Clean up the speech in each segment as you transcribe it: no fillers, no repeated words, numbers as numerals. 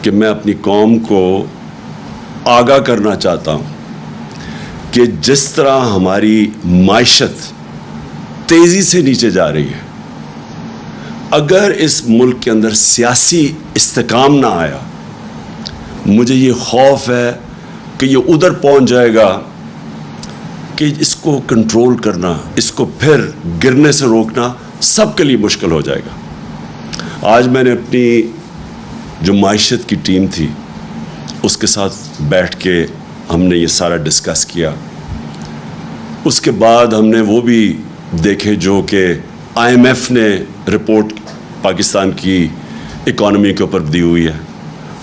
کہ میں اپنی قوم کو آگاہ کرنا چاہتا ہوں کہ جس طرح ہماری معیشت تیزی سے نیچے جا رہی ہے، اگر اس ملک کے اندر سیاسی استحکام نہ آیا، مجھے یہ خوف ہے کہ یہ ادھر پہنچ جائے گا کہ اس کو کنٹرول کرنا، اس کو پھر گرنے سے روکنا سب کے لیے مشکل ہو جائے گا۔ آج میں نے اپنی جو معیشت کی ٹیم تھی اس کے ساتھ بیٹھ کے ہم نے یہ سارا ڈسکس کیا۔ اس کے بعد ہم نے وہ بھی دیکھے جو کہ آئی ایم ایف نے رپورٹ پاکستان کی اکانومی کے اوپر دی ہوئی ہے،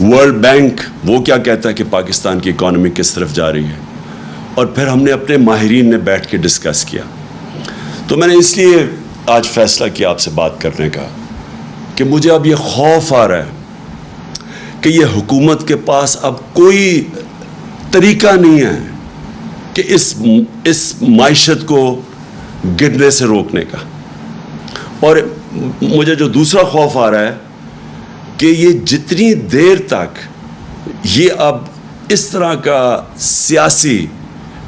ورلڈ بینک وہ کیا کہتا ہے کہ پاکستان کی اکانومی کس طرف جا رہی ہے، اور پھر ہم نے اپنے ماہرین نے بیٹھ کے ڈسکس کیا۔ تو میں نے اس لیے آج فیصلہ کیا آپ سے بات کرنے کا کہ مجھے اب یہ خوف آ رہا ہے کہ یہ حکومت کے پاس اب کوئی طریقہ نہیں ہے کہ اس معیشت کو گرنے سے روکنے کا۔ اور مجھے جو دوسرا خوف آ رہا ہے کہ یہ جتنی دیر تک یہ اب اس طرح کا سیاسی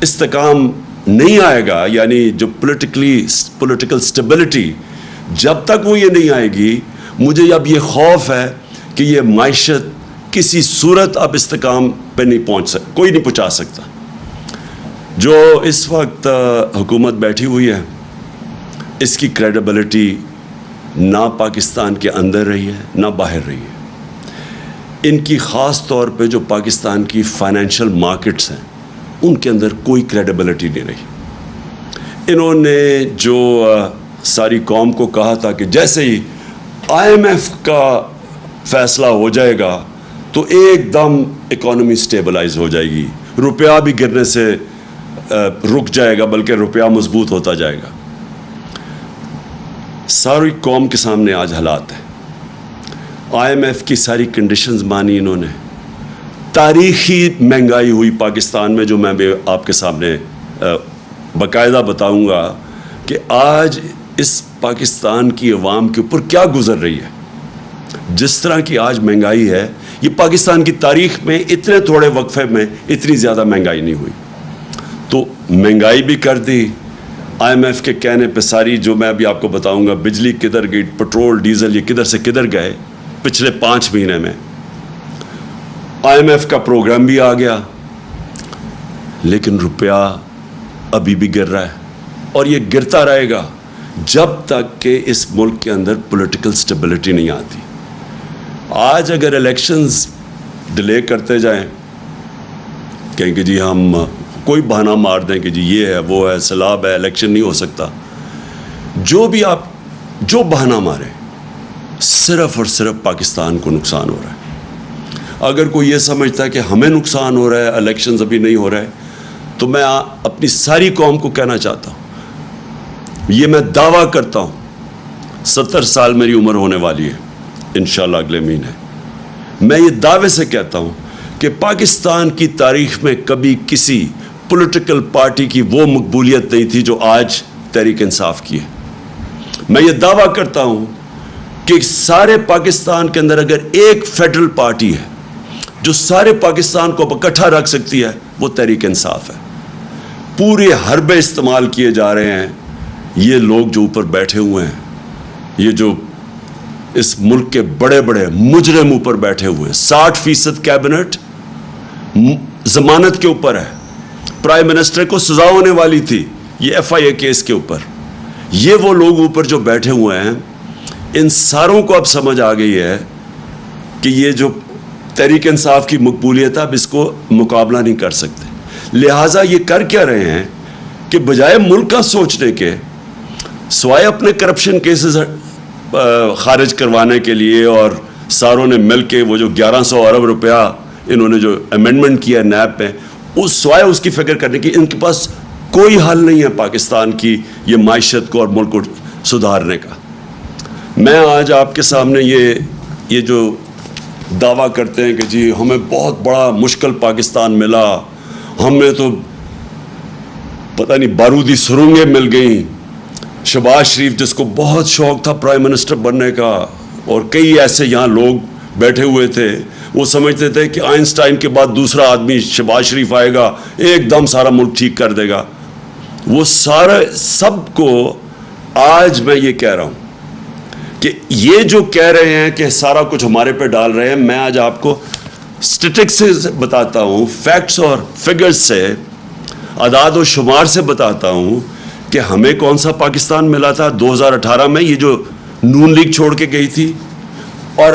استحکام نہیں آئے گا، یعنی جو پولیٹیکل سٹیبلٹی، جب تک وہ یہ نہیں آئے گی، مجھے اب یہ خوف ہے کہ یہ معیشت کسی صورت اب استحکام پہ نہیں کوئی نہیں پہنچا سکتا۔ جو اس وقت حکومت بیٹھی ہوئی ہے، اس کی کریڈیبلٹی نہ پاکستان کے اندر رہی ہے نہ باہر رہی ہے۔ ان کی خاص طور پہ جو پاکستان کی فائنینشیل مارکیٹس ہیں ان کے اندر کوئی کریڈیبلٹی نہیں رہی۔ انہوں نے جو ساری قوم کو کہا تھا کہ جیسے ہی آئی ایم ایف کا فیصلہ ہو جائے گا تو ایک دم اکانومی سٹیبلائز ہو جائے گی، روپیہ بھی گرنے سے رک جائے گا بلکہ روپیہ مضبوط ہوتا جائے گا۔ ساری قوم کے سامنے آج حالات ہیں۔ آئی ایم ایف کی ساری کنڈیشنز مانی انہوں نے، تاریخی مہنگائی ہوئی پاکستان میں، جو میں بھی آپ کے سامنے باقاعدہ بتاؤں گا کہ آج اس پاکستان کی عوام کے اوپر کیا گزر رہی ہے۔ جس طرح کی آج مہنگائی ہے، یہ پاکستان کی تاریخ میں اتنے تھوڑے وقفے میں اتنی زیادہ مہنگائی نہیں ہوئی۔ تو مہنگائی بھی کر دی آئی ایم ایف کے کہنے پہ ساری، جو میں ابھی آپ کو بتاؤں گا، بجلی کدھر گئی، پٹرول ڈیزل یہ کدھر سے کدھر گئے پچھلے 5 مہینے میں۔ آئی ایم ایف کا پروگرام بھی آ گیا، لیکن روپیہ ابھی بھی گر رہا ہے اور یہ گرتا رہے گا جب تک کہ اس ملک کے اندر پولیٹیکل سٹیبلٹی نہیں آتی۔ آج اگر الیکشنز ڈیلے کرتے جائیں، کہیں کہ جی ہم کوئی بہانہ مار دیں کہ جی یہ ہے وہ ہے سیلاب ہے الیکشن نہیں ہو سکتا، جو بھی آپ جو بہانہ ماریں، صرف اور صرف پاکستان کو نقصان ہو رہا ہے۔ اگر کوئی یہ سمجھتا ہے کہ ہمیں نقصان ہو رہا ہے، الیکشنز ابھی نہیں ہو رہے، تو میں اپنی ساری قوم کو کہنا چاہتا ہوں، یہ میں دعویٰ کرتا ہوں، 70 سال میری عمر ہونے والی ہے انشاءاللہ اگلے مہینے، میں یہ دعوے سے کہتا ہوں کہ پاکستان کی تاریخ میں کبھی کسی پولیٹیکل پارٹی کی وہ مقبولیت نہیں تھی جو آج تحریک انصاف کی ہے۔ میں یہ دعویٰ کرتا ہوں کہ سارے پاکستان کے اندر اگر ایک فیڈرل پارٹی ہے جو سارے پاکستان کو اکٹھا رکھ سکتی ہے، وہ تحریک انصاف ہے۔ پورے حربے استعمال کیے جا رہے ہیں، یہ لوگ جو اوپر بیٹھے ہوئے ہیں، یہ جو اس ملک کے بڑے بڑے مجرم اوپر بیٹھے ہوئے ہیں، 60% کیبنٹ ضمانت کے اوپر ہے، پرائم منسٹر کو سزا ہونے والی تھی یہ ایف آئی اے کیس کے اوپر۔ یہ وہ لوگ اوپر جو بیٹھے ہوئے ہیں، ان ساروں کو اب سمجھ آ گئی ہے کہ یہ جو تحریک انصاف کی مقبولیت ہے اب اس کو مقابلہ نہیں کر سکتے، لہٰذا یہ کر کیا رہے ہیں کہ بجائے ملک کا سوچنے کے، سوائے اپنے کرپشن کیسز خارج کروانے کے لیے، اور ساروں نے مل کے وہ جو 1100 ارب روپیہ انہوں نے جو امینڈمنٹ کیا نیب پہ، اس سوائے اس کی فکر کرنے کی ان کے پاس کوئی حل نہیں ہے پاکستان کی یہ معیشت کو اور ملک کو سدھارنے کا۔ میں آج آپ کے سامنے یہ جو دعویٰ کرتے ہیں کہ جی ہمیں بہت بڑا مشکل پاکستان ملا، ہمیں تو پتہ نہیں بارودی سرنگیں مل گئیں، شہباز شریف جس کو بہت شوق تھا پرائم منسٹر بننے کا، اور کئی ایسے یہاں لوگ بیٹھے ہوئے تھے، وہ سمجھتے تھے کہ آئنسٹائن کے بعد دوسرا آدمی شہباز شریف آئے گا, ایک دم سارا ملک ٹھیک کر دے گا. وہ سارا سب کو آج میں یہ کہہ رہا ہوں کہ یہ جو کہہ رہے ہیں کہ سارا کچھ ہمارے پہ ڈال رہے ہیں, میں آج آپ کو اسٹیٹکس سے بتاتا ہوں, فیکٹس اور فگرز سے, اعداد و شمار سے بتاتا ہوں کہ ہمیں کون سا پاکستان ملا تھا 2018 میں, یہ جو نون لیگ چھوڑ کے گئی تھی, اور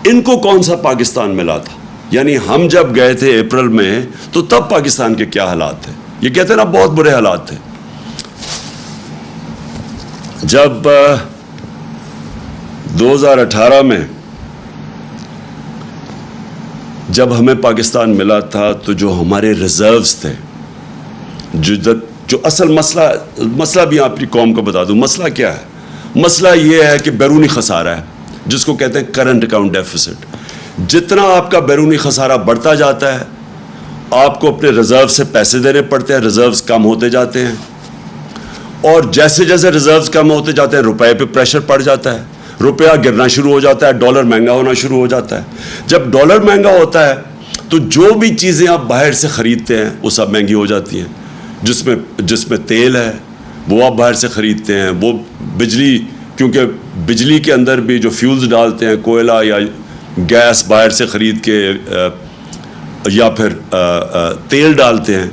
ان کو کون سا پاکستان ملا تھا. یعنی ہم جب گئے تھے اپریل میں تو تب پاکستان کے کیا حالات تھے. یہ کہتے ہیں نا بہت برے حالات تھے. جب 2018 میں جب ہمیں پاکستان ملا تھا تو جو ہمارے ریزروز تھے, جو اصل مسئلہ بھی آپ کی قوم کو بتا دوں, مسئلہ کیا ہے؟ مسئلہ یہ ہے کہ بیرونی خسارہ ہے, جس کو کہتے ہیں کرنٹ اکاؤنٹ ڈیفیسٹ. جتنا آپ کا بیرونی خسارہ بڑھتا جاتا ہے, آپ کو اپنے ریزرو سے پیسے دینے پڑتے ہیں, ریزروز کم ہوتے جاتے ہیں, اور جیسے جیسے ریزروز کم ہوتے جاتے ہیں روپے پہ پریشر پڑ جاتا ہے, روپیہ گرنا شروع ہو جاتا ہے, ڈالر مہنگا ہونا شروع ہو جاتا ہے. جب ڈالر مہنگا ہوتا ہے تو جو بھی چیزیں آپ باہر سے خریدتے ہیں وہ سب مہنگی ہو جاتی ہیں. جس میں تیل ہے وہ آپ باہر سے خریدتے ہیں, وہ بجلی, کیونکہ بجلی کے اندر بھی جو فیولز ڈالتے ہیں, کوئلہ یا گیس باہر سے خرید کے یا پھر تیل ڈالتے ہیں,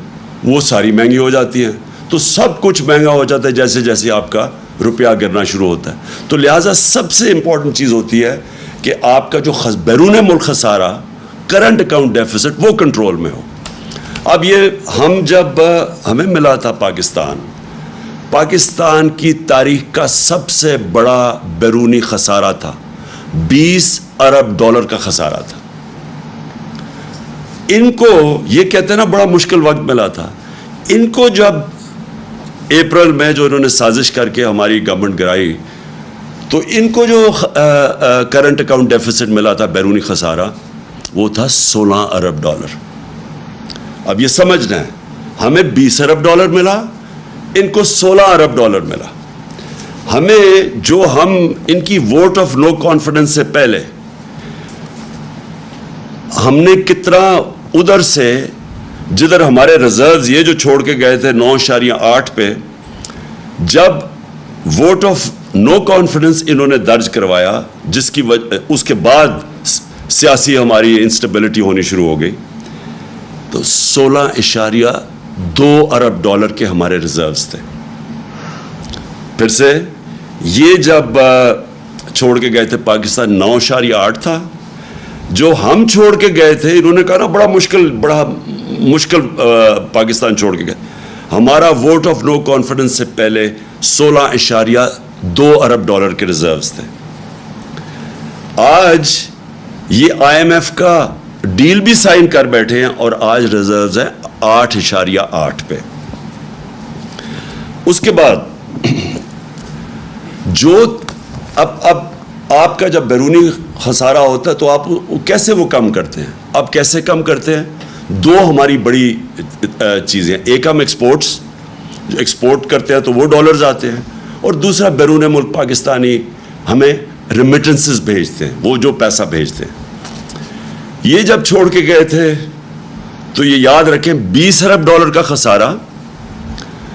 وہ ساری مہنگی ہو جاتی ہیں. تو سب کچھ مہنگا ہو جاتا ہے جیسے جیسے آپ کا روپیہ گرنا شروع ہوتا ہے. تو لہٰذا سب سے امپورٹنٹ چیز ہوتی ہے کہ آپ کا جو بیرون ملک خسارہ, کرنٹ اکاؤنٹ ڈیفیسٹ, وہ کنٹرول میں ہو. اب یہ جب ہمیں ملا تھا پاکستان کی تاریخ کا سب سے بڑا بیرونی خسارہ تھا, 20 ارب ڈالر کا خسارہ تھا. ان کو یہ کہتے ہیں نا بڑا مشکل وقت ملا تھا. ان کو جب اپریل میں جو انہوں نے سازش کر کے ہماری گورنمنٹ گرائی, تو ان کو جو کرنٹ اکاؤنٹ ڈیفیسٹ ملا تھا, بیرونی خسارہ, وہ تھا 16 ارب ڈالر. اب یہ سمجھنا ہے, ہمیں 20 ارب ڈالر ملا, ان کو 16 ارب ڈالر ملا. ہمیں جو ہم ان کی ووٹ آف نو کانفیڈنس سے پہلے ہم نے کتنا ادھر سے, جدھر ہمارے ریزروز یہ جو چھوڑ کے گئے تھے 9.8 پہ, جب ووٹ آف نو کانفیڈنس انہوں نے درج کروایا, جس کی اس کے بعد سیاسی ہماری انسٹیبلٹی ہونی شروع ہو گئی, تو 16.2 ارب ڈالر کے ہمارے ریزروز تھے. پھر سے یہ جب چھوڑ کے گئے تھے پاکستان 9.8 تھا. جو ہم چھوڑ کے گئے تھے, انہوں نے کہا نا بڑا مشکل پاکستان چھوڑ کے گئے. ہمارا ووٹ آف نو کانفیڈنس سے پہلے 16.2 ارب ڈالر کے ریزروز تھے. آج یہ IMF کا ڈیل بھی سائن کر بیٹھے ہیں, اور آج ریزروز ہیں 8.8 پہ. اس کے بعد جو اب آپ کا جب بیرونی خسارہ ہوتا ہے تو آپ کیسے وہ کم کرتے ہیں؟ اب کیسے کم کرتے ہیں؟ دو ہماری بڑی چیزیں, ایک ہم ایکسپورٹ کرتے ہیں تو وہ ڈالرز آتے ہیں, اور دوسرا بیرون ملک پاکستانی ہمیں ریمیٹنسز بھیجتے ہیں, وہ جو پیسہ بھیجتے ہیں. یہ جب چھوڑ کے گئے تھے تو یہ یاد رکھیں 20 ارب ڈالر کا خسارہ,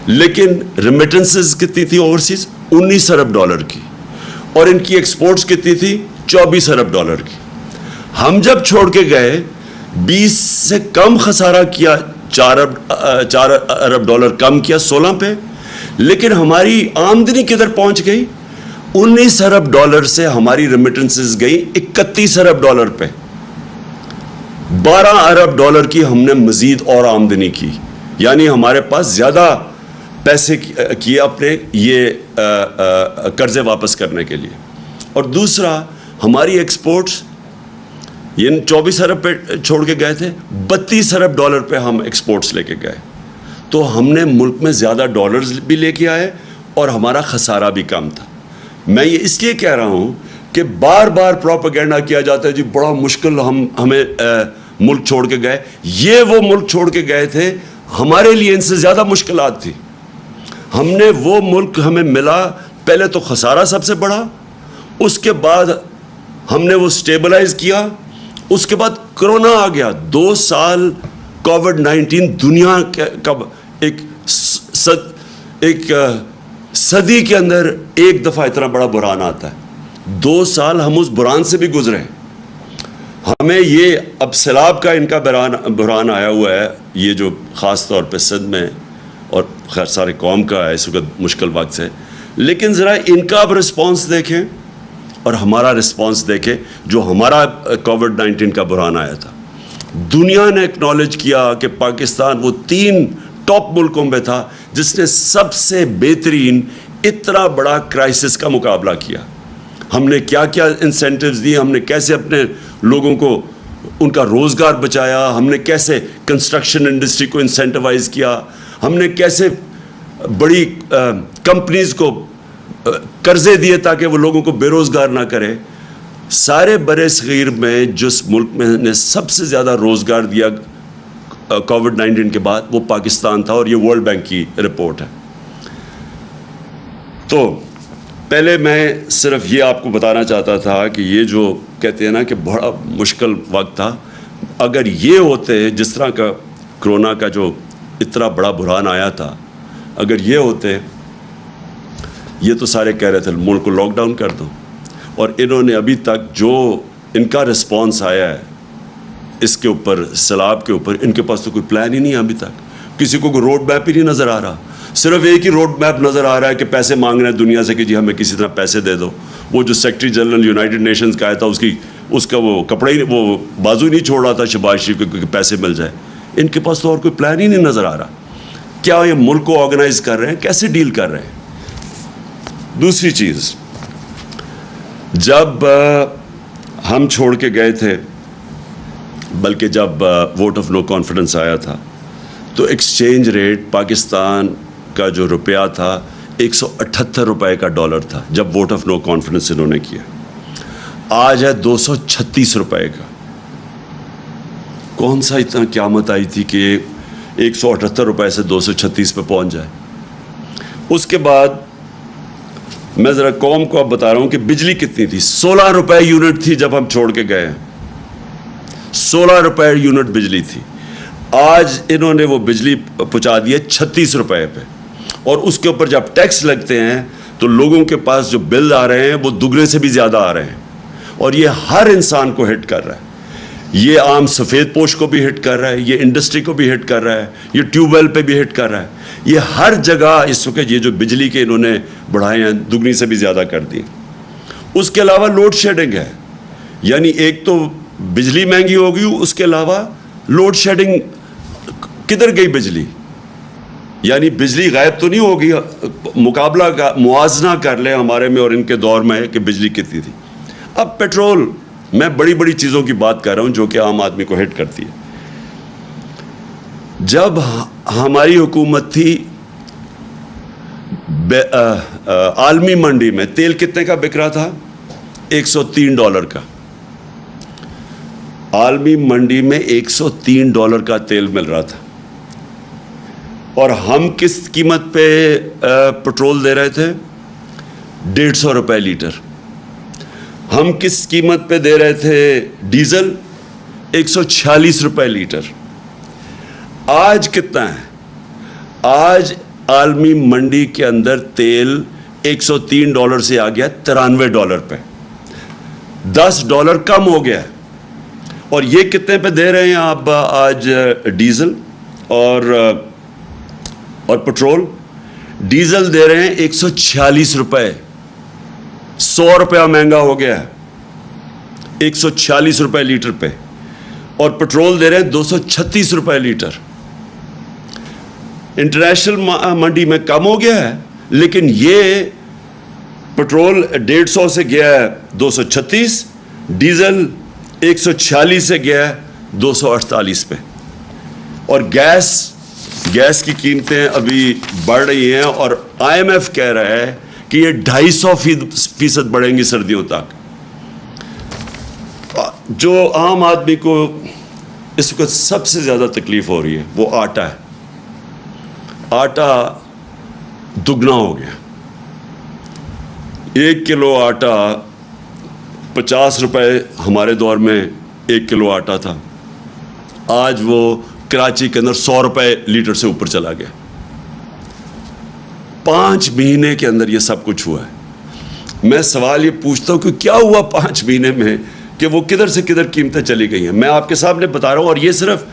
لیکن ریمیٹنسز کتنی تھی اوورسیز؟ 19 ارب ڈالر کی, اور ان کی ایکسپورٹس کتنی تھی؟ 24 ارب ڈالر کی. ہم جب چھوڑ کے گئے 20 سے کم خسارہ کیا, 4 ارب ڈالر کم کیا 16 پہ, لیکن ہماری آمدنی کدھر پہنچ گئی؟ 19 ارب ڈالر سے ہماری ریمیٹنسز گئی 31 ارب ڈالر پہ. 12 ارب ڈالر کی ہم نے مزید اور آمدنی کی, یعنی ہمارے پاس زیادہ پیسے کیے اپنے یہ قرضے واپس کرنے کے لیے. اور دوسرا ہماری ایکسپورٹس یہ 24 ارب پہ چھوڑ کے گئے تھے, 32 ارب ڈالر پہ ہم ایکسپورٹس لے کے گئے. تو ہم نے ملک میں زیادہ ڈالرز بھی لے کے آئے اور ہمارا خسارہ بھی کم تھا. میں یہ اس لیے کہہ رہا ہوں کہ بار بار پروپیگنڈا کیا جاتا ہے جی بڑا مشکل ہمیں ملک چھوڑ کے گئے. یہ وہ ملک چھوڑ کے گئے تھے, ہمارے لیے ان سے زیادہ مشکلات تھی. ہم نے وہ ملک ہمیں ملا, پہلے تو خسارہ سب سے بڑا, اس کے بعد ہم نے وہ سٹیبلائز کیا, اس کے بعد کرونا آ گیا. 2 سال کووڈ-19 دنیا کا ایک صدی کے اندر ایک دفعہ اتنا بڑا بحران آتا ہے. 2 سال ہم اس بحران سے بھی گزرے ہیں. ہمیں یہ اب سیلاب کا ان کا بحران آیا ہوا ہے, یہ جو خاص طور پہ سندھ میں اور خیر سارے قوم کا ہے اس وقت مشکل وقت سے, لیکن ذرا ان کا اب رسپانس دیکھیں اور ہمارا رسپانس دیکھیں. جو ہمارا کووڈ-19 کا بحران آیا تھا, دنیا نے اکنالج کیا کہ پاکستان وہ 3 ٹاپ ملکوں میں تھا جس نے سب سے بہترین اتنا بڑا کرائسس کا مقابلہ کیا. ہم نے کیا کیا انسینٹیوز دی, ہم نے کیسے اپنے لوگوں کو ان کا روزگار بچایا, ہم نے کیسے کنسٹرکشن انڈسٹری کو انسینٹیوائز کیا, ہم نے کیسے بڑی کمپنیز کو قرضے دیے تاکہ وہ لوگوں کو بے روزگار نہ کرے. سارے برِ صغیر میں جس ملک میں نے سب سے زیادہ روزگار دیا کووڈ-19 کے بعد وہ پاکستان تھا, اور یہ ورلڈ بینک کی رپورٹ ہے. تو پہلے میں صرف یہ آپ کو بتانا چاہتا تھا کہ یہ جو کہتے ہیں نا کہ بڑا مشکل وقت تھا, اگر یہ ہوتے جس طرح کا کرونا کا جو اتنا بڑا بحران آیا تھا, اگر یہ ہوتے, یہ تو سارے کہہ رہے تھے ملک کو لاک ڈاؤن کر دو, اور انہوں نے ابھی تک جو ان کا رسپانس آیا ہے اس کے اوپر, سیلاب کے اوپر, ان کے پاس تو کوئی پلان ہی نہیں ہے ابھی تک. کسی کو کوئی روڈ میپ ہی نہیں نظر آ رہا. صرف ایک ہی روڈ میپ نظر آ رہا ہے کہ پیسے مانگ رہے ہیں دنیا سے کہ جی ہمیں کسی طرح پیسے دے دو. وہ جو سیکرٹری جنرل یونائٹڈ نیشنز کا آیا تھا اس کا وہ کپڑا ہی, وہ بازو نہیں چھوڑ رہا تھا شہباز شریف کو کہ پیسے مل جائے. ان کے پاس تو اور کوئی پلان ہی نہیں نظر آ رہا. کیا یہ ملک کو آرگنائز کر رہے ہیں, کیسے ڈیل کر رہے ہیں؟ دوسری چیز, جب ہم چھوڑ کے گئے تھے, بلکہ جب ووٹ آف نو کانفیڈنس آیا تھا, تو ایکسچینج ریٹ پاکستان کا جو روپیہ تھا 178 روپے کا ڈالر تھا جب ووٹ آف نو کانفیڈنس انہوں نے کیا. آج ہے 236 روپے کا. کون سا اتنا قیامت آئی تھی کہ 178 روپے سے 236 پہ پہنچ جائے. اس کے بعد میں ذرا قوم کو اب بتا رہا ہوں کہ بجلی کتنی تھی. 16 روپے یونٹ تھی جب ہم چھوڑ کے گئے. 16 روپے یونٹ بجلی تھی. آج انہوں نے وہ بجلی پہنچا دی ہے 36 روپے پہ, اور اس کے اوپر جب ٹیکس لگتے ہیں تو لوگوں کے پاس جو بل آ رہے ہیں وہ دگنے سے بھی زیادہ آ رہے ہیں, اور یہ ہر انسان کو ہٹ کر رہا ہے. یہ عام سفید پوش کو بھی ہٹ کر رہا ہے, یہ انڈسٹری کو بھی ہٹ کر رہا ہے, یہ ٹیوب ویل پہ بھی ہٹ کر رہا ہے. یہ ہر جگہ اس وقت یہ جو بجلی کے انہوں نے بڑھائے ہیں دگنی سے بھی زیادہ کر دی. اس کے علاوہ لوڈ شیڈنگ ہے, یعنی ایک تو بجلی مہنگی ہو گئی, اس کے علاوہ لوڈ شیڈنگ. کدھر گئی بجلی؟ یعنی بجلی غائب تو نہیں ہوگی. مقابلہ کا موازنہ کر لیں ہمارے میں اور ان کے دور میں کہ بجلی کتنی تھی. اب پیٹرول, میں بڑی بڑی چیزوں کی بات کر رہا ہوں جو کہ عام آدمی کو ہٹ کرتی ہے. جب ہماری حکومت تھی, عالمی منڈی میں تیل کتنے کا بک رہا تھا؟ $103 کا. عالمی منڈی میں $103 کا تیل مل رہا تھا, اور ہم کس قیمت پہ پٹرول دے رہے تھے؟ 150 روپے لیٹر. ہم کس قیمت پہ دے رہے تھے ڈیزل؟ 146 روپے لیٹر. آج کتنا ہے؟ آج عالمی منڈی کے اندر تیل $103 سے آ گیا $93 پہ. $10 کم ہو گیا. اور یہ کتنے پہ دے رہے ہیں آپ آج ڈیزل اور پٹرول؟ ڈیزل دے رہے ہیں 146 روپے. 100 روپیہ مہنگا ہو گیا ہے 146 روپے لیٹر پہ. اور پٹرول دے رہے ہیں 236 روپے لیٹر. انٹرنیشنل منڈی میں کم ہو گیا ہے, لیکن یہ پٹرول 150 سے گیا ہے 236, ڈیزل 146 سے گیا ہے 248 پہ. اور گیس کی قیمتیں ابھی بڑھ رہی ہیں, اور IMF کہہ رہا ہے کہ یہ 250% بڑھیں گی سردیوں تک. جو عام آدمی کو اس وقت سب سے زیادہ تکلیف ہو رہی ہے وہ آٹا ہے. آٹا دگنا ہو گیا. 1 کلو آٹا 50 روپے ہمارے دور میں 1 کلو آٹا تھا، آج وہ کراچی کے اندر 100 روپے لیٹر سے اوپر چلا گیا. 5 مہینے کے اندر یہ سب کچھ ہوا ہے. میں سوال یہ پوچھتا ہوں کہ کیا ہوا 5 مہینے میں کہ وہ کدھر سے کدھر قیمتیں چلی گئی ہیں. میں آپ کے سامنے بتا رہا ہوں، اور یہ صرف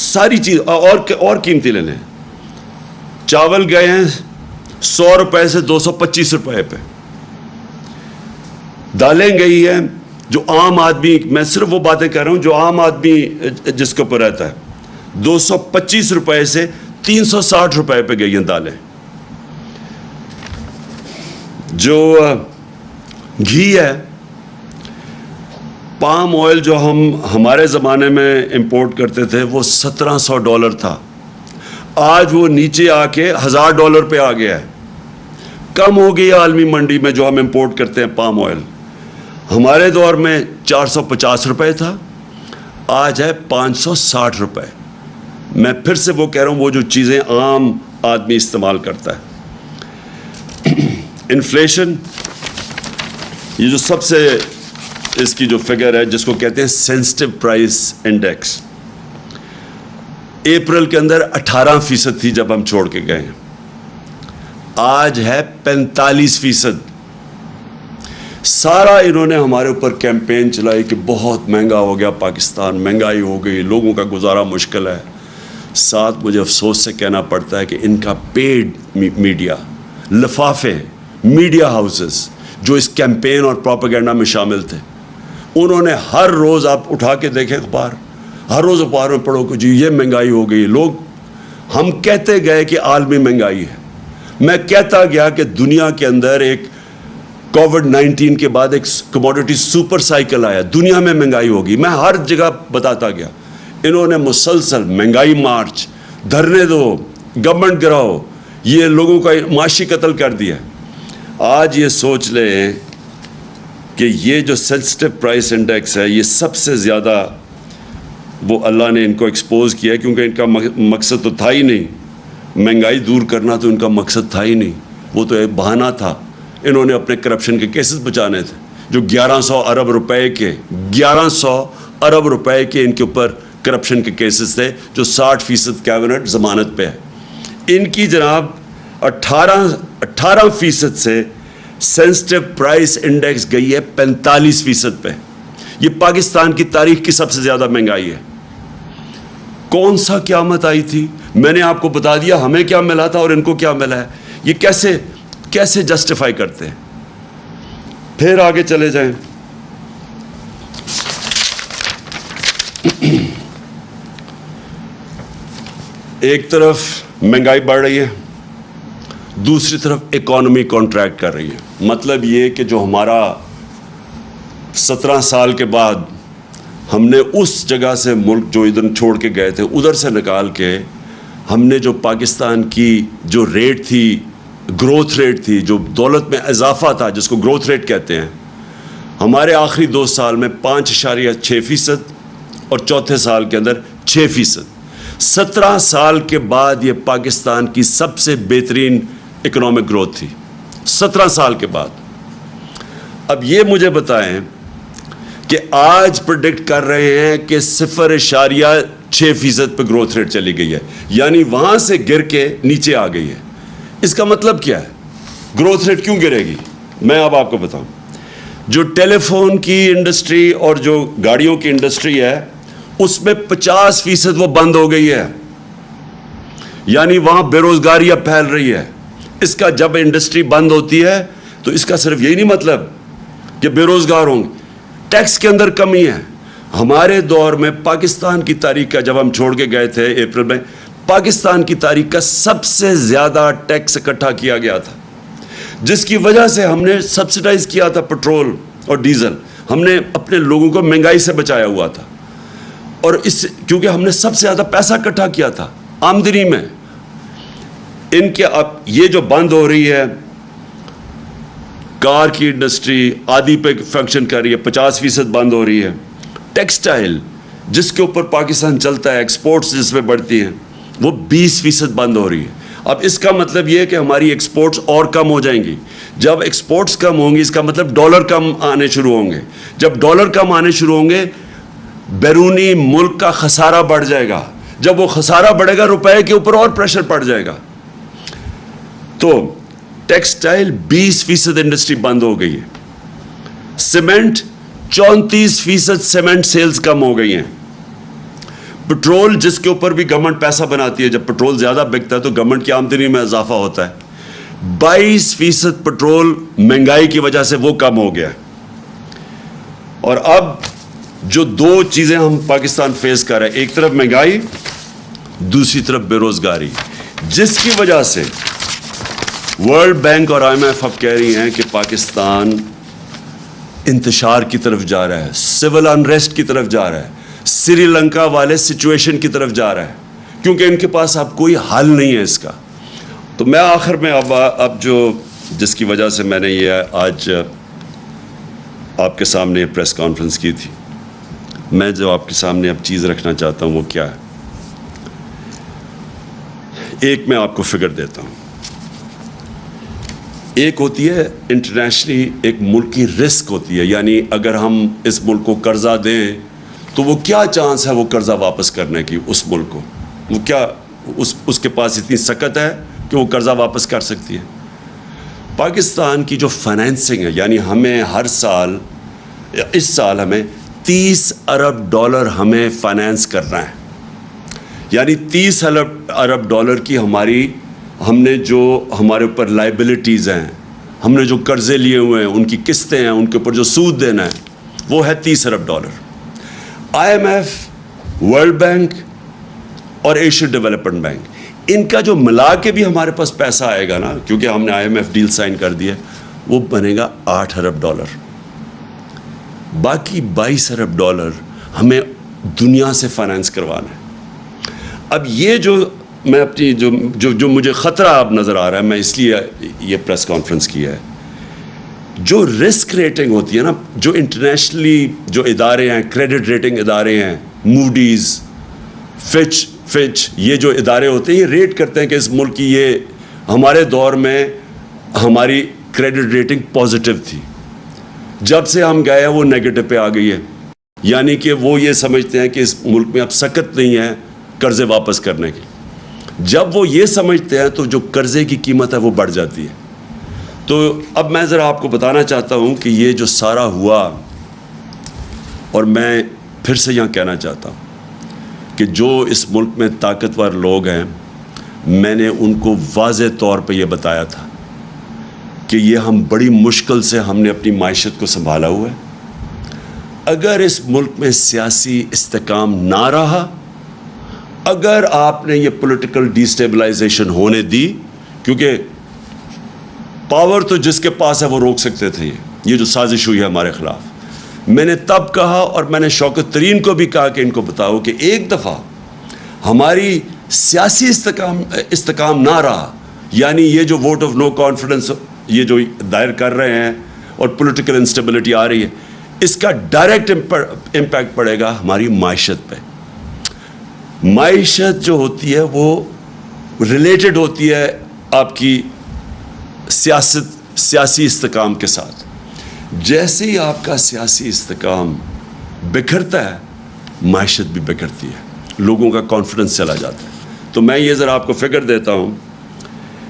ساری چیز اور قیمتی لے لیں. چاول گئے ہیں 100 روپے سے 225 روپے پہ. دالیں گئی ہیں جو عام آدمی، میں صرف وہ باتیں کر رہا ہوں جو عام آدمی جس کے اوپر رہتا ہے، 225 روپے سے 360 روپے پہ گئی ہیں دالیں. جو گھی ہے، پام آئل جو ہمارے زمانے میں امپورٹ کرتے تھے وہ $1700 تھا، آج وہ نیچے آ کے $1000 پہ آ گیا ہے. کم ہو گئی عالمی منڈی میں جو ہم امپورٹ کرتے ہیں پام آئل. ہمارے دور میں 450 روپے تھا، آج ہے 560 روپے. میں پھر سے وہ کہہ رہا ہوں، وہ جو چیزیں عام آدمی استعمال کرتا ہے. انفلیشن، یہ جو سب سے اس کی جو فگر ہے جس کو کہتے ہیں سینسٹیو پرائس انڈیکس، اپریل کے اندر 18% تھی جب ہم چھوڑ کے گئے ہیں، آج ہے 45%. سارا انہوں نے ہمارے اوپر کیمپین چلائی کہ بہت مہنگا ہو گیا پاکستان، مہنگائی ہو گئی، لوگوں کا گزارا مشکل ہے. ساتھ مجھے افسوس سے کہنا پڑتا ہے کہ ان کا پیڈ میڈیا، لفافے، میڈیا ہاؤسز جو اس کیمپین اور پروپیگنڈا میں شامل تھے، انہوں نے ہر روز، آپ اٹھا کے دیکھیں اخبار، ہر روز اخبار میں پڑھو کہ جی یہ مہنگائی ہو گئی. ہم کہتے گئے کہ عالمی مہنگائی ہے. میں کہتا گیا کہ دنیا کے اندر ایک کووڈ-19 کے بعد ایک کموڈٹی سپر سائیکل آیا، دنیا میں مہنگائی ہوگی. میں ہر جگہ بتاتا گیا. انہوں نے مسلسل مہنگائی مارچ، دھرنے دو، گورنمنٹ گراؤ، یہ لوگوں کا معاشی قتل کر دیا. آج یہ سوچ لیں کہ یہ جو سینسٹیو پرائس انڈیکس ہے، یہ سب سے زیادہ وہ اللہ نے ان کو ایکسپوز کیا ہے، کیونکہ ان کا مقصد تو تھا ہی نہیں، مہنگائی دور کرنا تو ان کا مقصد تھا ہی نہیں، وہ تو ایک بہانہ تھا. انہوں نے اپنے کرپشن کے کیسز بچانے تھے، جو 1100 ارب روپے کے ان کے اوپر کرپشن کے کیسز تھے، جو 60% کیبنٹ ضمانت پہ ہے. ان کی جناب 18% سے سینسٹیو پرائس انڈیکس گئی ہے 45% پہ. یہ پاکستان کی تاریخ کی سب سے زیادہ مہنگائی ہے. کون سا قیامت آئی تھی؟ میں نے آپ کو بتا دیا ہمیں کیا ملا تھا اور ان کو کیا ملا ہے. یہ کیسے جسٹیفائی کرتے ہیں؟ پھر آگے چلے جائیں. ایک طرف مہنگائی بڑھ رہی ہے، دوسری طرف اکانومی کانٹریکٹ کر رہی ہے. مطلب یہ کہ جو ہمارا 17 سال کے بعد ہم نے اس جگہ سے ملک جو ادھر چھوڑ کے گئے تھے ادھر سے نکال کے ہم نے جو پاکستان کی جو ریٹ تھی، گروتھ ریٹ تھی، جو دولت میں اضافہ تھا جس کو گروتھ ریٹ کہتے ہیں، ہمارے آخری 2 سال میں 5.6% اور چوتھے سال کے اندر 6%. 17 سال کے بعد یہ پاکستان کی سب سے بہترین اکنامک گروتھ تھی، 17 سال کے بعد. اب یہ مجھے بتائیں کہ آج پریڈکٹ کر رہے ہیں کہ 0.6% پہ گروتھ ریٹ چلی گئی ہے، یعنی وہاں سے گر کے نیچے آ گئی ہے. اس کا مطلب کیا ہے؟ گروتھ ریٹ کیوں گرے گی؟ میں اب آپ کو بتاؤں. جو ٹیلی فون کی انڈسٹری اور جو گاڑیوں کی انڈسٹری ہے اس میں 50% وہ بند ہو گئی ہے، یعنی وہاں بے روزگاری اب پھیل رہی ہے. اس کا جب انڈسٹری بند ہوتی ہے تو اس کا صرف یہی نہیں مطلب کہ بے روزگار ہوں گے، ٹیکس کے اندر کمی ہے. ہمارے دور میں پاکستان کی تاریخ کا، جب ہم چھوڑ کے گئے تھے اپریل میں، پاکستان کی تاریخ کا سب سے زیادہ ٹیکس اکٹھا کیا گیا تھا، جس کی وجہ سے ہم نے سبسڈائز کیا تھا پٹرول اور ڈیزل. ہم نے اپنے لوگوں کو مہنگائی سے بچایا ہوا تھا، اور کیونکہ ہم نے سب سے زیادہ پیسہ اکٹھا کیا تھا آمدنی میں. ان کے اب یہ جو بند ہو رہی ہے، کار کی انڈسٹری آدھی پہ فنکشن کر رہی ہے، 50% بند ہو رہی ہے. ٹیکسٹائل جس کے اوپر پاکستان چلتا ہے، ایکسپورٹس جس پہ بڑھتی ہیں، وہ 20% بند ہو رہی ہے. اب اس کا مطلب یہ ہے کہ ہماری ایکسپورٹس اور کم ہو جائیں گی. جب ایکسپورٹس کم ہوں گی اس کا مطلب ڈالر کم آنے شروع ہوں گے. جب ڈالر کم آنے شروع ہوں گے بیرونی ملک کا خسارہ بڑھ جائے گا. جب وہ خسارہ بڑھے گا روپے کے اوپر اور پریشر پڑ جائے گا. تو ٹیکسٹائل 20% انڈسٹری بند ہو گئی ہے. سیمنٹ 34% سیمنٹ سیلز کم ہو گئی ہیں. پٹرول جس کے اوپر بھی گورنمنٹ پیسہ بناتی ہے, جب پٹرول زیادہ بکتا ہے تو گورنمنٹ کی آمدنی میں اضافہ ہوتا ہے. 22% پٹرول مہنگائی کی وجہ سے وہ کم ہو گیا. اور اب جو دو چیزیں ہم پاکستان فیس کر رہے ہیں, ایک طرف مہنگائی, دوسری طرف بے روزگاری, جس کی وجہ سے ورلڈ بینک اور IMF اب کہہ رہی ہیں کہ پاکستان انتشار کی طرف جا رہا ہے, سول انریسٹ کی طرف جا رہا ہے, سری لنکا والے سچویشن کی طرف جا رہا ہے, کیونکہ ان کے پاس اب کوئی حل نہیں ہے اس کا. تو میں آخر میں اب جو جس کی وجہ سے میں نے یہ آج آپ کے سامنے پریس کانفرنس کی تھی, میں جو آپ کے سامنے اب چیز رکھنا چاہتا ہوں وہ کیا ہے. ایک میں آپ کو فگر دیتا ہوں. ایک ہوتی ہے انٹرنیشنلی ایک ملک کی رسک ہوتی ہے, یعنی اگر ہم اس ملک کو قرضہ دیں تو وہ کیا چانس ہے وہ قرضہ واپس کرنے کی, اس ملک کو وہ کیا اس کے پاس اتنی سکت ہے کہ وہ قرضہ واپس کر سکتی ہے. پاکستان کی جو فائنینسنگ ہے, یعنی ہمیں ہر سال, اس سال ہمیں $30 ارب ہمیں فائنینس کرنا ہے. یعنی $30 ارب کی ہم نے جو ہمارے اوپر لائبلٹیز ہیں, ہم نے جو قرضے لیے ہوئے ہیں, ان کی قسطیں ہیں, ان کے اوپر جو سود دینا ہے, وہ ہے $30 ارب. IMF, ورلڈ بینک اور ایشین ڈیولپمنٹ بینک, ان کا جو ملا کے بھی ہمارے پاس پیسہ آئے گا نا, کیونکہ ہم نے IMF ڈیل سائن کر دی ہے, وہ بنے گا $8 ارب. باقی $22 ارب ہمیں دنیا سے فائنینس کروانا ہے. اب یہ جو میں اپنی جو مجھے خطرہ اب نظر آ رہا ہے, میں اس لیے یہ پریس کانفرنس کی ہے, جو رسک ریٹنگ ہوتی ہے نا, جو انٹرنیشنلی جو ادارے ہیں, کریڈٹ ریٹنگ ادارے ہیں, موڈیز, فچ, یہ جو ادارے ہوتے ہیں یہ ریٹ کرتے ہیں کہ اس ملک کی, یہ ہمارے دور میں ہماری کریڈٹ ریٹنگ پازیٹیو تھی, جب سے ہم گئے ہیں وہ نیگیٹو پہ آ گئی ہے. یعنی کہ وہ یہ سمجھتے ہیں کہ اس ملک میں اب سکت نہیں ہے قرضے واپس کرنے کی. جب وہ یہ سمجھتے ہیں تو جو قرضے کی قیمت ہے وہ بڑھ جاتی ہے. تو اب میں ذرا آپ کو بتانا چاہتا ہوں کہ یہ جو سارا ہوا, اور میں پھر سے یہاں کہنا چاہتا ہوں کہ جو اس ملک میں طاقتور لوگ ہیں, میں نے ان کو واضح طور پہ یہ بتایا تھا کہ یہ ہم بڑی مشکل سے ہم نے اپنی معیشت کو سنبھالا ہوا ہے. اگر اس ملک میں سیاسی استحکام نہ رہا, اگر آپ نے یہ پولیٹیکل ڈیسٹیبلائزیشن ہونے دی, کیونکہ پاور تو جس کے پاس ہے وہ روک سکتے تھے یہ جو سازش ہوئی ہے ہمارے خلاف. میں نے تب کہا اور میں نے شوکت ترین کو بھی کہا کہ ان کو بتاؤ کہ ایک دفعہ ہماری سیاسی استحکام نہ رہا, یعنی یہ جو ووٹ آف نو کانفیڈنس یہ جو دائر کر رہے ہیں اور پولیٹیکل انسٹیبلٹی آ رہی ہے, اس کا ڈائریکٹ امپیکٹ پڑے گا ہماری معیشت پہ. معیشت جو ہوتی ہے وہ ریلیٹڈ ہوتی ہے آپ کی سیاسی استحکام کے ساتھ. جیسے ہی آپ کا سیاسی استحکام بکھرتا ہے, معیشت بھی بکھرتی ہے, لوگوں کا کانفیڈنس چلا جاتا ہے. تو میں یہ ذرا آپ کو فگر دیتا ہوں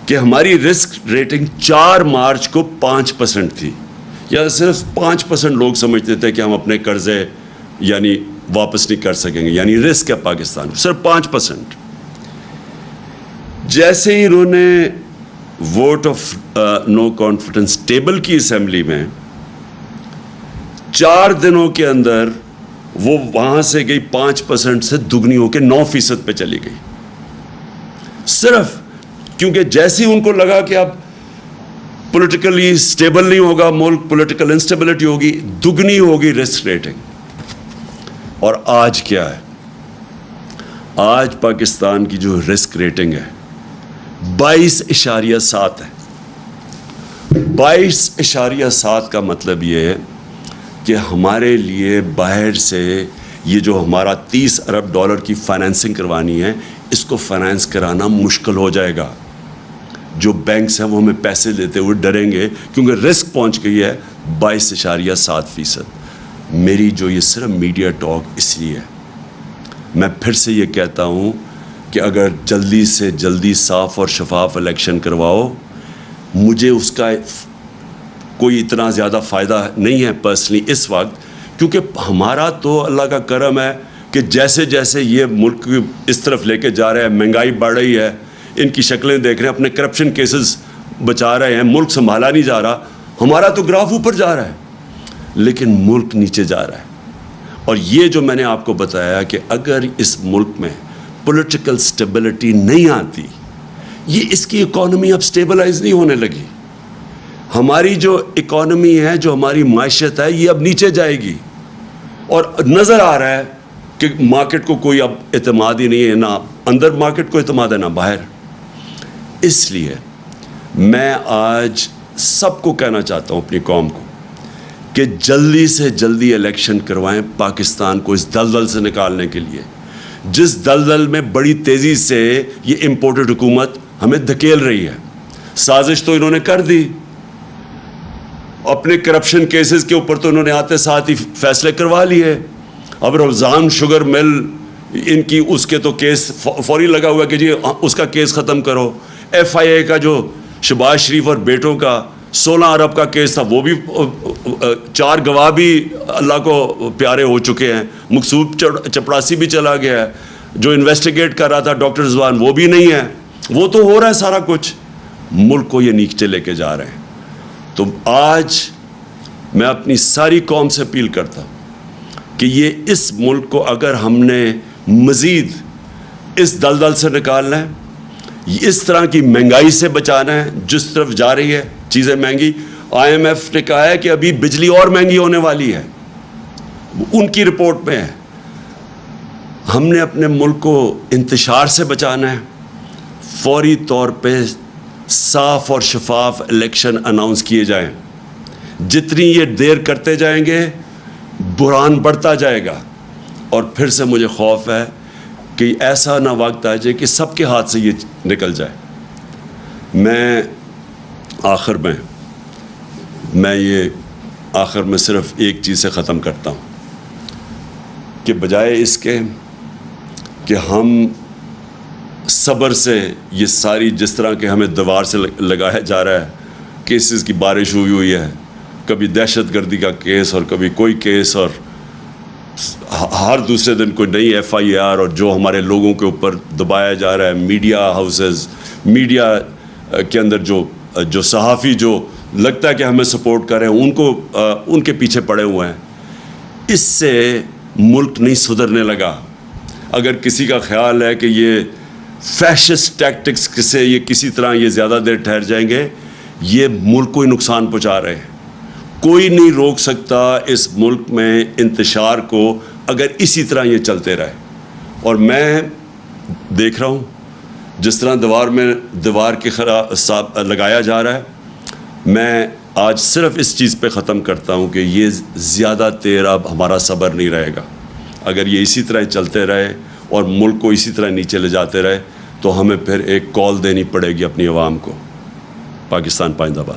کہ ہماری رسک ریٹنگ 4 مارچ کو 5% تھی, یا صرف 5% لوگ سمجھتے تھے کہ ہم اپنے قرضے یعنی واپس نہیں کر سکیں گے, یعنی رسک ہے پاکستان, صرف 5%. جیسے ہی انہوں نے vote of no confidence table کی اسمبلی میں, 4 دنوں کے اندر وہ وہاں سے گئی 5% سے دگنی ہو کے 9% پہ چلی گئی. صرف کیونکہ جیسے ہی ان کو لگا کہ اب پولیٹیکلی اسٹیبل نہیں ہوگا ملک, پولیٹیکل انسٹیبلٹی ہوگی, دگنی ہوگی رسک ریٹنگ. اور آج کیا ہے, آج پاکستان کی جو رسک ریٹنگ ہے 22.7 ہے. 22.7 کا مطلب یہ ہے کہ ہمارے لیے باہر سے یہ جو ہمارا $30 ارب کی فائنینسنگ کروانی ہے, اس کو فائنینس کرانا مشکل ہو جائے گا. جو بینکس ہیں وہ ہمیں پیسے دیتے ہوئے ڈریں گے, کیونکہ رسک پہنچ گئی ہے 22.7%. میری جو یہ صرف میڈیا ٹاک اس لیے ہے، میں پھر سے یہ کہتا ہوں کہ اگر جلدی سے جلدی صاف اور شفاف الیکشن کرواؤ، مجھے اس کا کوئی اتنا زیادہ فائدہ نہیں ہے پرسنلی اس وقت، کیونکہ ہمارا تو اللہ کا کرم ہے کہ جیسے جیسے یہ ملک اس طرف لے کے جا رہا ہے، مہنگائی بڑھ رہی ہے، ان کی شکلیں دیکھ رہے ہیں، اپنے کرپشن کیسز بچا رہے ہیں، ملک سنبھالا نہیں جا رہا، ہمارا تو گراف اوپر جا رہا ہے لیکن ملک نیچے جا رہا ہے۔ اور یہ جو میں نے آپ کو بتایا کہ اگر اس ملک میں پولیٹیکل سٹیبلٹی نہیں آتی، یہ اس کی اکانومی اب سٹیبلائز نہیں ہونے لگی، ہماری جو اکانومی ہے، جو ہماری معیشت ہے، یہ اب نیچے جائے گی، اور نظر آ رہا ہے کہ مارکیٹ کو کوئی اب اعتماد ہی نہیں ہے، نہ اندر مارکیٹ کو اعتماد ہے نہ باہر۔ اس لیے میں آج سب کو کہنا چاہتا ہوں، اپنی قوم کو، کہ جلدی سے جلدی الیکشن کروائیں پاکستان کو اس دلدل سے نکالنے کے لیے، جس دلدل میں بڑی تیزی سے یہ امپورٹڈ حکومت ہمیں دھکیل رہی ہے۔ سازش تو انہوں نے کر دی، اپنے کرپشن کیسز کے اوپر تو انہوں نے آتے ساتھ ہی فیصلے کروا لیے۔ اب رمضان شوگر مل، ان کی اس کے تو کیس فوری لگا ہوا ہے کہ جی اس کا کیس ختم کرو۔ ایف آئی اے کا جو شہباز شریف اور بیٹوں کا 16 ارب کا کیس تھا، وہ بھی 4 گواہ بھی اللہ کو پیارے ہو چکے ہیں، مقصود چپڑاسی بھی چلا گیا ہے، جو انویسٹیگیٹ کر رہا تھا ڈاکٹر رضوان وہ بھی نہیں ہے، وہ تو ہو رہا ہے سارا کچھ، ملک کو یہ نیچے لے کے جا رہے ہیں۔ تو آج میں اپنی ساری قوم سے اپیل کرتا ہوں کہ یہ اس ملک کو اگر ہم نے مزید اس دلدل سے نکالنا ہے، اس طرح کی مہنگائی سے بچانا ہے جس طرف جا رہی ہے چیزیں مہنگی، آئی ایم ایف نے کہا ہے کہ ابھی بجلی اور مہنگی ہونے والی ہے، ان کی رپورٹ میں ہے۔ ہم نے اپنے ملک کو انتشار سے بچانا ہے، فوری طور پہ صاف اور شفاف الیکشن اناؤنس کیے جائیں۔ جتنی یہ دیر کرتے جائیں گے بحران بڑھتا جائے گا، اور پھر سے مجھے خوف ہے کہ ایسا نہ وقت آ جائے کہ سب کے ہاتھ سے یہ نکل جائے۔ میں آخر میں صرف ایک چیز سے ختم کرتا ہوں کہ بجائے اس کے کہ ہم صبر سے یہ ساری جس طرح کہ ہمیں دیوار سے لگایا جا رہا ہے، کیسز کی بارش ہوئی ہے، کبھی دہشت گردی کا کیس اور کبھی کوئی کیس، اور ہر دوسرے دن کوئی نئی ایف آئی آر، اور جو ہمارے لوگوں کے اوپر دبایا جا رہا ہے، میڈیا ہاؤسز، میڈیا کے اندر جو صحافی جو لگتا ہے کہ ہمیں سپورٹ کر رہے ہیں، ان کے پیچھے پڑے ہوئے ہیں۔ اس سے ملک نہیں سدھرنے لگا۔ اگر کسی کا خیال ہے کہ یہ فیشسٹ ٹیکٹکس سے یہ کسی طرح یہ زیادہ دیر ٹھہر جائیں گے، یہ ملک کو ہی نقصان پہنچا رہے ہیں۔ کوئی نہیں روک سکتا اس ملک میں انتشار کو اگر اسی طرح یہ چلتے رہے۔ اور میں دیکھ رہا ہوں جس طرح دیوار کے خلاف لگایا جا رہا ہے، میں آج صرف اس چیز پہ ختم کرتا ہوں کہ یہ زیادہ دیر اب ہمارا صبر نہیں رہے گا۔ اگر یہ اسی طرح چلتے رہے اور ملک کو اسی طرح نیچے لے جاتے رہے تو ہمیں پھر ایک کال دینی پڑے گی اپنی عوام کو۔ پاکستان پائندہ باد۔